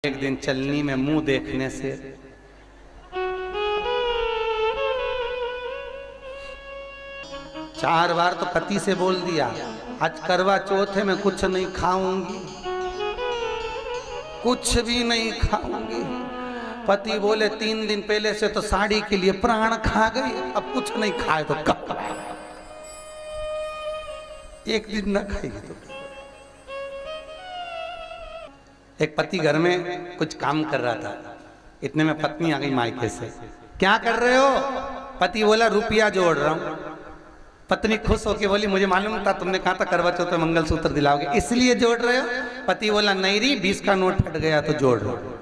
एक दिन चलनी में मुंह देखने से चार बार तो पति से बोल दिया, आज करवा चौथ है मैं कुछ नहीं खाऊंगी, कुछ भी नहीं खाऊंगी। पति बोले 3 दिन पहले से तो साड़ी के लिए प्राण खा गई, अब कुछ नहीं खाए तो कब? एक दिन न खाएगी तो। एक पति घर में कुछ काम कर रहा था, इतने में पत्नी आ गई मायके से। क्या कर रहे हो? पति बोला रुपया जोड़ रहा हूं। पत्नी खुश होकर बोली मुझे मालूम था तुमने कहा था करवा चौथ में मंगलसूत्र दिलाओगे, इसलिए जोड़ रहे हो? पति बोला नहीं री 20 का नोट फट गया तो जोड़ रहा हूं।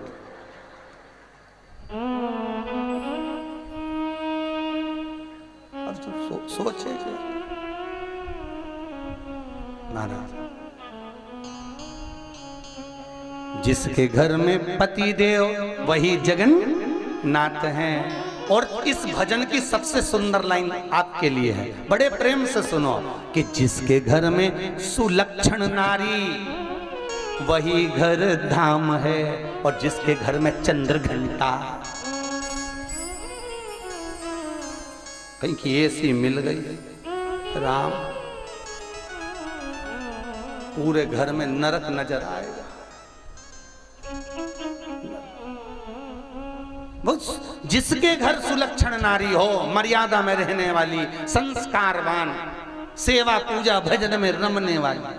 अब सोचे महाराज, जिसके घर में पति देव वही जगन्नाथ हैं। और इस भजन की सबसे सुंदर लाइन आपके लिए है, बड़े प्रेम से सुनो कि जिसके घर में सुलक्षण नारी वही घर धाम है, और जिसके घर में चंद्र घंटा, कहीं की ऐसी मिल गई राम, पूरे घर में नरक नजर आएगा। जिसके घर सुलक्षण नारी हो, मर्यादा में रहने वाली, संस्कारवान, सेवा पूजा भजन में रमने वाली,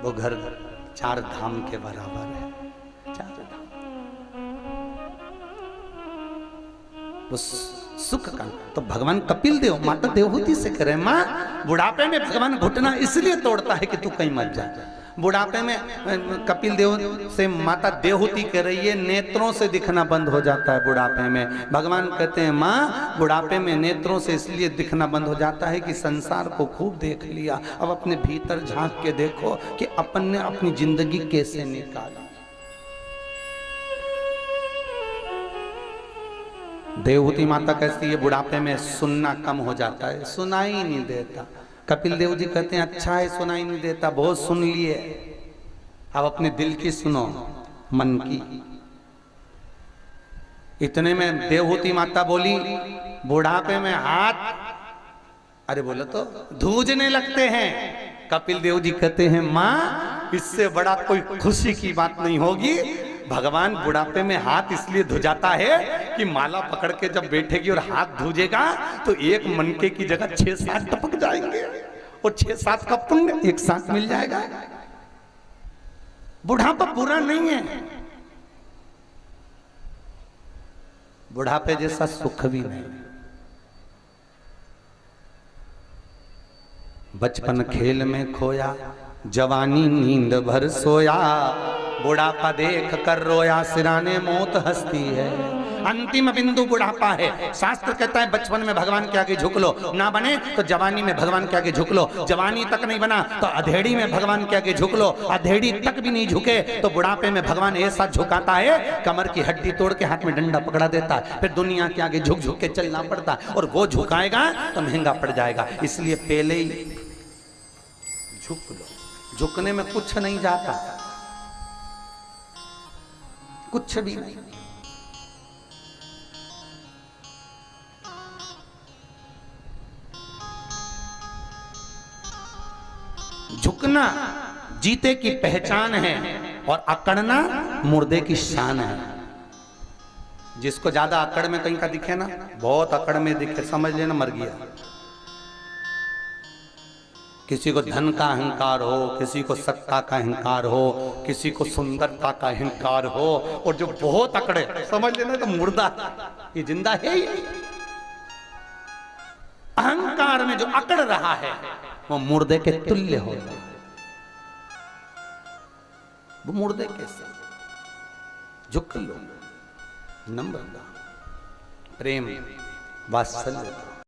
वो घर 4 धाम के बराबर है। 4 धाम वो सुख का। तो भगवान कपिल देव माता देवहूति से करे, माँ बुढ़ापे में भगवान घुटना इसलिए तोड़ता है कि तू कहीं मत जा। बुढ़ापे में कपिल देव से माता देवहूति कह रही है नेत्रों से दिखना बंद हो जाता है बुढ़ापे में। भगवान कहते हैं माँ बुढ़ापे में नेत्रों से इसलिए दिखना बंद हो जाता है कि संसार को खूब देख लिया, अब अपने भीतर झांक के देखो कि अपन ने अपनी जिंदगी कैसे निकाली। देवहूति माता कहती है बुढ़ापे में सुनना कम हो जाता है, सुनाई नहीं देता। कपिल देव जी कहते हैं अच्छा है सुनाई नहीं देता, बहुत सुन लिए, अब अपने दिल की सुनो, मन की। इतने में देवहूति माता बोली बुढ़ापे में हाथ, अरे बोलो तो धूजने लगते हैं। कपिल देव जी कहते हैं माँ इससे बड़ा कोई खुशी की बात नहीं होगी। भगवान बुढ़ापे में हाथ इसलिए धुजाता है कि माला पकड़ के जब बैठेगी और हाथ धुजेगा तो एक मनके की जगह 6-7 टपक जाएंगे और 6-7 का पुण्य एक साथ मिल जाएगा। बुढ़ापा बुरा नहीं है, बुढ़ापे जैसा सुख भी नहीं। बचपन खेल में खोया, जवानी नींद भर सोया, बुढ़ापा देख कर रोया, सिराने मौत हंसती है। अंतिम बिंदु बुढ़ापा है। शास्त्र कहता है बचपन में भगवान के आगे झुक लो, ना बने तो जवानी में भगवान के आगे झुक लो, जवानी तक नहीं बना तो अधेड़ी में भगवान के आगे झुक लो, अधेड़ी तक भी नहीं झुके तो बुढ़ापे में भगवान ऐसा झुकाता है कमर की हड्डी तोड़ के हाथ में डंडा पकड़ा देता है, फिर दुनिया के आगे झुक झुक के चलना पड़ता है, और वो झुकाएगा तो महंगा पड़ जाएगा। इसलिए पहले ही झुक लो। झुकने में कुछ नहीं जाता, कुछ भी नहीं। झुकना जीते की पहचान है और अकड़ना मुर्दे की शान है। जिसको ज्यादा अकड़ में कहीं का दिखे ना, बहुत अकड़ में दिखे, समझ लेना मर गया। किसी को धन का अहंकार हो, किसी को सत्ता का अहंकार हो, किसी को सुंदरता का अहंकार हो, और जो बहुत अकड़े समझ लेना तो मुर्दा, ये जिंदा है ही नहीं। अहंकार में जो अकड़ रहा है वो मुर्दे के तुल्य हो, वो मुर्दे कैसे? झुक लो, नम्रता, प्रेम, वात्सल्य।